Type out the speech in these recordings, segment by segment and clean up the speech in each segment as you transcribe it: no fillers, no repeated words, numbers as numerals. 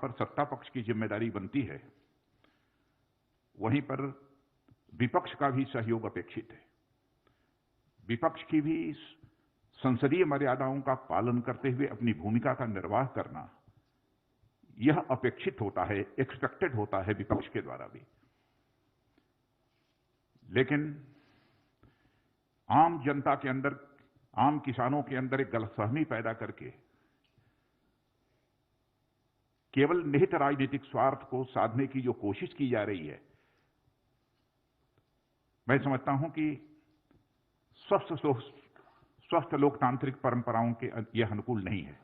पर सत्ता पक्ष की जिम्मेदारी बनती है, वहीं पर विपक्ष का भी सहयोग अपेक्षित है। विपक्ष की भी संसदीय मर्यादाओं का पालन करते हुए अपनी भूमिका का निर्वाह करना, यह अपेक्षित होता है, एक्सपेक्टेड होता है विपक्ष के द्वारा भी। लेकिन आम जनता के अंदर, आम किसानों के अंदर एक गलतफहमी पैदा करके केवल निहित राजनीतिक स्वार्थ को साधने की जो कोशिश की जा रही है, मैं समझता हूं कि स्वस्थ लोकतांत्रिक परंपराओं के यह अनुकूल नहीं है।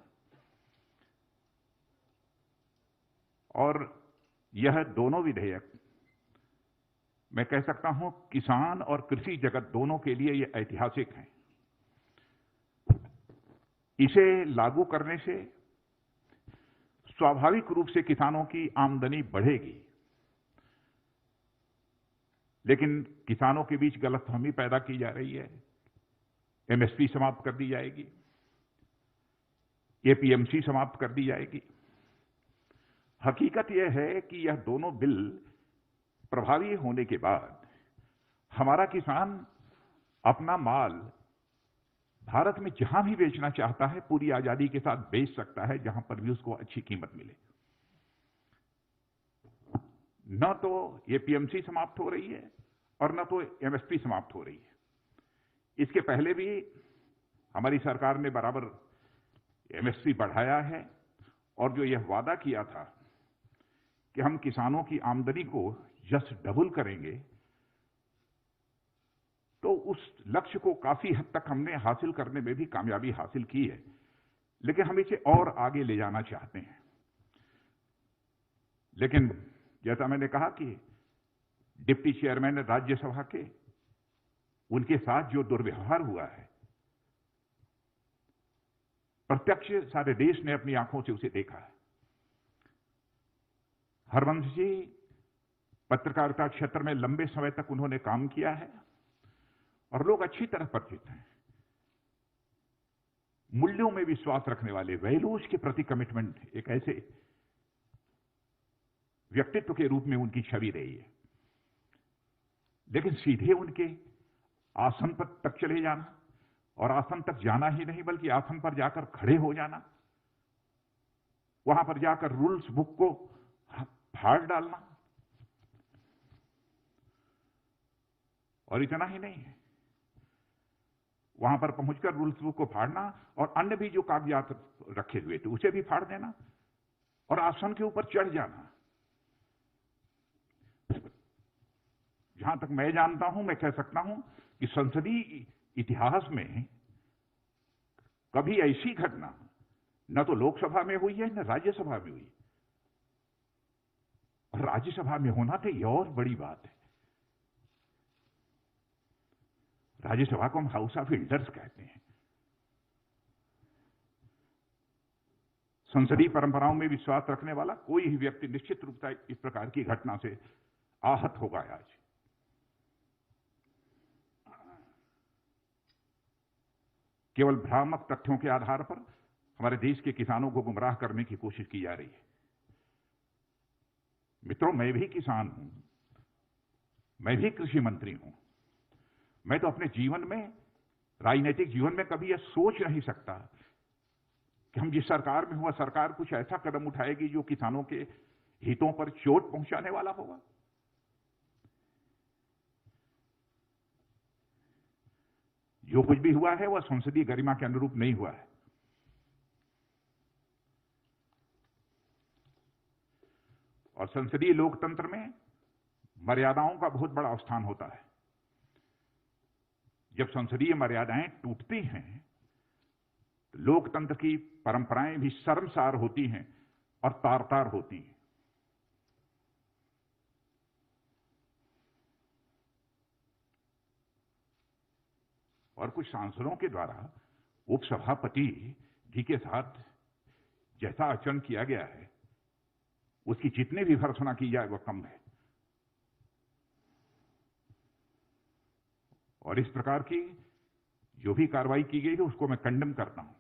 और यह दोनों विधेयक, मैं कह सकता हूं, किसान और कृषि जगत दोनों के लिए यह ऐतिहासिक हैं। इसे लागू करने से स्वाभाविक रूप से किसानों की आमदनी बढ़ेगी, लेकिन किसानों के बीच गलतफहमी पैदा की जा रही है। एमएसपी समाप्त कर दी जाएगी, एपीएमसी समाप्त कर दी जाएगी। हकीकत यह है कि यह दोनों बिल प्रभावी होने के बाद हमारा किसान अपना माल भारत में जहां भी बेचना चाहता है पूरी आजादी के साथ बेच सकता है, जहां पर भी उसको अच्छी कीमत मिले। न तो एपीएमसी समाप्त हो रही है और न तो एमएसपी समाप्त हो रही है। इसके पहले भी हमारी सरकार ने बराबर एमएसपी बढ़ाया है, और जो यह वादा किया था कि हम किसानों की आमदनी को जस्ट डबल करेंगे, तो उस लक्ष्य को काफी हद तक हमने हासिल करने में भी कामयाबी हासिल की है। लेकिन हम इसे और आगे ले जाना चाहते हैं। लेकिन जैसा मैंने कहा कि डिप्टी चेयरमैन राज्यसभा के, उनके साथ जो दुर्व्यवहार हुआ है, प्रत्यक्ष सारे देश ने अपनी आंखों से उसे देखा है। हरवंश जी पत्रकारिता क्षेत्र में लंबे समय तक उन्होंने काम किया है और लोग अच्छी तरह परिचित हैं। मूल्यों में विश्वास रखने वाले, वैल्यूज के प्रति कमिटमेंट, एक ऐसे व्यक्तित्व के रूप में उनकी छवि रही है। लेकिन सीधे उनके आसन पर तक चले जाना, और आसन तक जाना ही नहीं बल्कि आसन पर जाकर खड़े हो जाना, वहां पर जाकर रूल्स बुक को फाड़ डालना, और इतना ही नहीं है, वहां पर पहुंचकर रूल्स बुक को फाड़ना और अन्य भी जो कागजात रखे हुए थे उसे भी फाड़ देना और आसन के ऊपर चढ़ जाना। जहां तक मैं जानता हूं, मैं कह सकता हूं कि संसदीय इतिहास में कभी ऐसी घटना न तो लोकसभा में हुई है न राज्यसभा में हुई। और राज्यसभा में होना तो यह और बड़ी बात है। राज्यसभा को हम हाउस ऑफ एल्डर्स कहते हैं। संसदीय परंपराओं में विश्वास रखने वाला कोई ही व्यक्ति निश्चित रूप से इस प्रकार की घटना से आहत होगा। आज केवल भ्रामक तथ्यों के आधार पर हमारे देश के किसानों को गुमराह करने की कोशिश की जा रही है। मित्रों, मैं भी किसान हूं, मैं भी कृषि मंत्री हूं। मैं तो अपने जीवन में, राजनीतिक जीवन में कभी यह सोच नहीं सकता कि हम जिस सरकार में हुआ, सरकार कुछ ऐसा कदम उठाएगी जो किसानों के हितों पर चोट पहुंचाने वाला होगा। जो कुछ भी हुआ है वह संसदीय गरिमा के अनुरूप नहीं हुआ है। और संसदीय लोकतंत्र में मर्यादाओं का बहुत बड़ा स्थान होता है। जब संसदीय मर्यादाएं टूटती हैं तो लोकतंत्र की परंपराएं भी शर्मसार होती हैं और तार-तार होती हैं। और कुछ सांसदों के द्वारा उपसभापति जी के साथ जैसा आचरण किया गया है, उसकी जितनी भी भर्त्सना की जाए वह कम है। और इस प्रकार की जो भी कार्रवाई की गई है उसको मैं कंडेम करता हूं।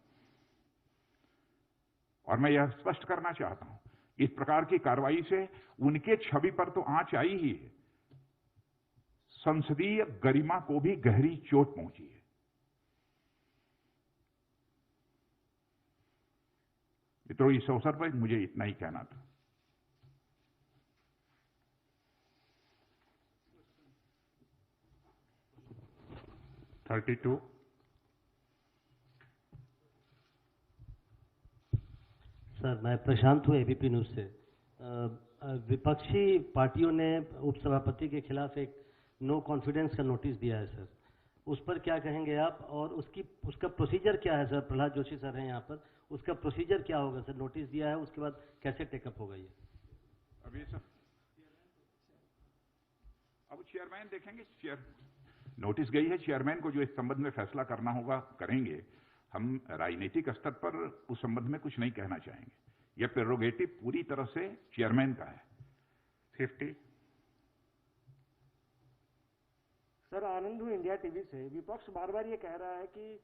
और मैं यह स्पष्ट करना चाहता हूं इस प्रकार की कार्रवाई से उनके छवि पर तो आंच आई ही है, संसदीय गरिमा को भी गहरी चोट पहुंची है। मित्रों, इस अवसर पर मुझे इतना ही कहना था। सर, मैं प्रशांत हूँ एबीपी न्यूज से। विपक्षी पार्टियों ने उपसभापति के खिलाफ एक नो कॉन्फिडेंस का नोटिस दिया है सर, उस पर क्या कहेंगे आप? और उसका प्रोसीजर क्या है सर? प्रहलाद जोशी सर हैं यहाँ पर, उसका प्रोसीजर क्या होगा सर? नोटिस दिया है, उसके बाद कैसे टेकअप होगा ये? अभी सर अब चेयरमैन देखेंगे। नोटिस गई है, चेयरमैन को जो इस संबंध में फैसला करना होगा करेंगे। हम राजनीतिक स्तर पर उस संबंध में कुछ नहीं कहना चाहेंगे। यह प्रेरोगेटिव पूरी तरह से चेयरमैन का है। 50। सर, आनंद हूँ इंडिया टीवी से। विपक्ष बार बार ये कह रहा है कि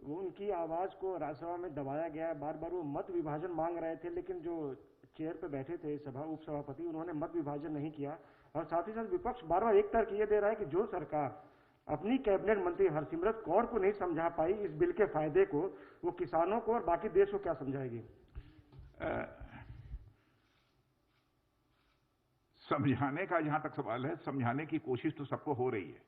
वो उनकी आवाज को राज्यसभा में दबाया गया है। बार बार वो मत विभाजन मांग रहे थे, लेकिन जो चेयर पे बैठे थे उपसभापति, उन्होंने मत विभाजन नहीं किया। और साथ ही साथ विपक्ष बार बार एक तर्क ये दे रहा है कि जो सरकार अपनी कैबिनेट मंत्री हरसिमरत कौर को नहीं समझा पाई इस बिल के फायदे को, वो किसानों को और बाकी देश को क्या समझाएगी? समझाने का जहां तक सवाल है, समझाने की कोशिश तो सबको हो रही है।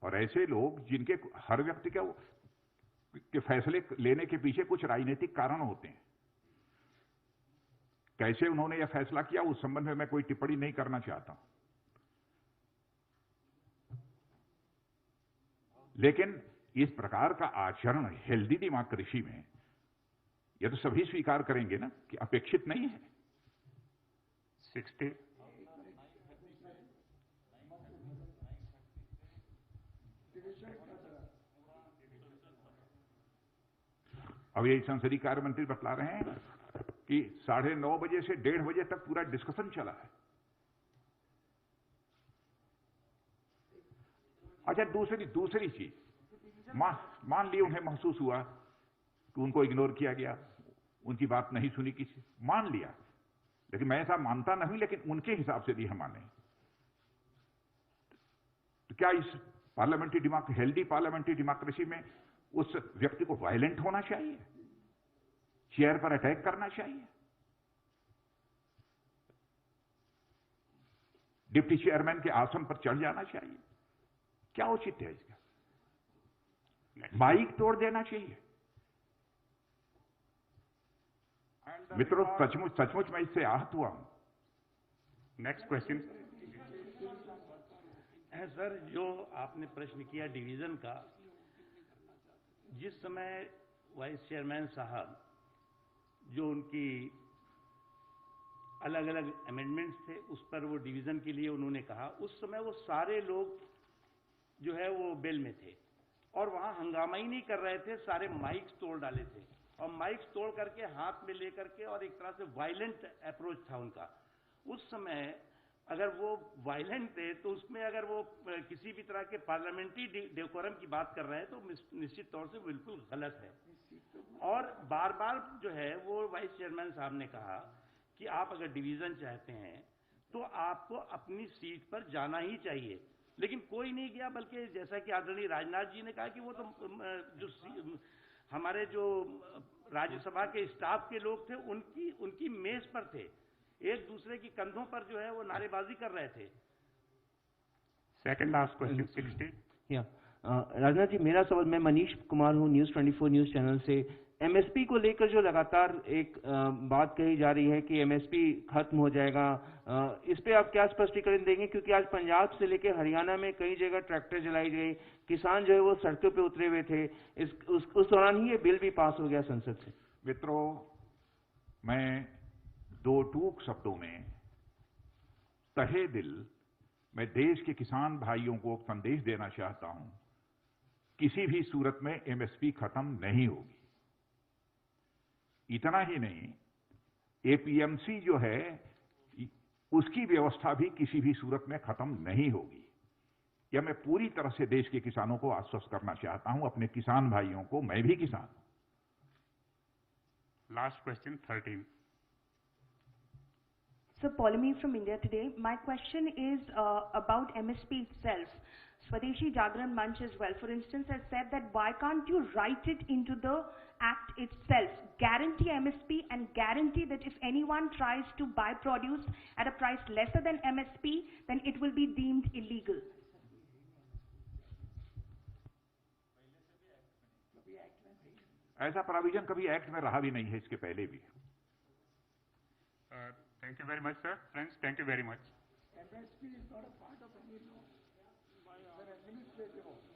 और ऐसे लोग जिनके हर व्यक्ति के फैसले लेने के पीछे कुछ राजनीतिक कारण होते हैं। कैसे उन्होंने यह फैसला किया, उस संबंध में मैं कोई टिप्पणी नहीं करना चाहता हूं। लेकिन इस प्रकार का आचरण हेल्दी डेमोक्रेसी में, यह तो सभी स्वीकार करेंगे ना कि अपेक्षित नहीं है। 60। अब यही संसदीय कार्य मंत्री बतला रहे हैं कि 9:30 बजे से 1:30 बजे तक पूरा डिस्कशन चला है। अच्छा, दूसरी चीज, मान ली उन्हें महसूस हुआ कि उनको इग्नोर किया गया, उनकी बात नहीं सुनी किसी, मान लिया। लेकिन मैं ऐसा मानता नहीं, लेकिन उनके हिसाब से भी हम माने। तो क्या इस हेल्दी पार्लियामेंट्री डेमोक्रेसी में उस व्यक्ति को वायलेंट होना चाहिए, चेयर पर अटैक करना चाहिए, डिप्टी चेयरमैन के आसन पर चढ़ जाना चाहिए? क्या उचित है इसका? माइक तोड़ देना चाहिए? मित्रों, सचमुच मैं इससे आहत हुआ हूं। नेक्स्ट क्वेश्चन है सर, जो आपने प्रश्न किया डिवीजन का, जिस समय वाइस चेयरमैन साहब जो उनकी अलग अलग अमेंडमेंट्स थे उस पर वो डिवीजन के लिए उन्होंने कहा, उस समय वो सारे लोग जो है वो बेल में थे और वहां हंगामा ही नहीं कर रहे थे, सारे माइक्स तोड़ डाले थे और माइक्स तोड़ करके हाथ में लेकर के, और एक तरह से वायलेंट अप्रोच था उनका। उस समय अगर वो वायलेंट थे तो उसमें अगर वो किसी भी तरह के पार्लियामेंट्री डेकोरम की बात कर रहे हैं तो निश्चित तौर से बिल्कुल गलत है। और बार बार जो है वो वाइस चेयरमैन साहब ने कहा कि आप अगर डिवीजन चाहते हैं तो आपको अपनी सीट पर जाना ही चाहिए, लेकिन कोई नहीं गया। बल्कि जैसा कि आदरणीय राजनाथ जी ने कहा कि वो तो जो हमारे जो राज्यसभा के स्टाफ के लोग थे उनकी मेज पर थे, एक दूसरे की कंधों पर जो है वो नारेबाजी कर रहे थे। Second last question 60। Rajnath ji, मेरा सवाल, मैं मनीष कुमार हूँ न्यूज़ 24 न्यूज़ चैनल से। एमएसपी को लेकर जो लगातार एक बात कही जा रही है कि एमएसपी खत्म हो जाएगा, इस पे आप क्या स्पष्टीकरण देंगे? क्योंकि आज पंजाब से लेकर हरियाणा में कई जगह ट्रैक्टर जलाई गई, किसान जो है वो सड़कों पे उतरे हुए थे। उस दौरान ही ये बिल भी पास हो गया संसद से। मित्रों, मैं दो टूक शब्दों में तहे दिल मैं देश के किसान भाइयों को संदेश देना चाहता हूं, किसी भी सूरत में एमएसपी खत्म नहीं होगी। इतना ही नहीं, एपीएमसी जो है उसकी व्यवस्था भी किसी भी सूरत में खत्म नहीं होगी। यह मैं पूरी तरह से देश के किसानों को आश्वस्त करना चाहता हूं, अपने किसान भाइयों को। मैं भी किसान हूं। Last question, 13. So, Polemy from India Today. My question is about MSP itself. Swadeshi Jagran Manch as well, for instance, has said that why can't you write it into the act itself, guarantee MSP and guarantee that if anyone tries to buy produce at a price lesser than MSP, then it will be deemed illegal. ऐसा provision कभी act में रहा भी नहीं है, इसके पहले भी। Thank you very much, sir. Friends, thank you very much. MSP is not a part of any law. It's an administrative order.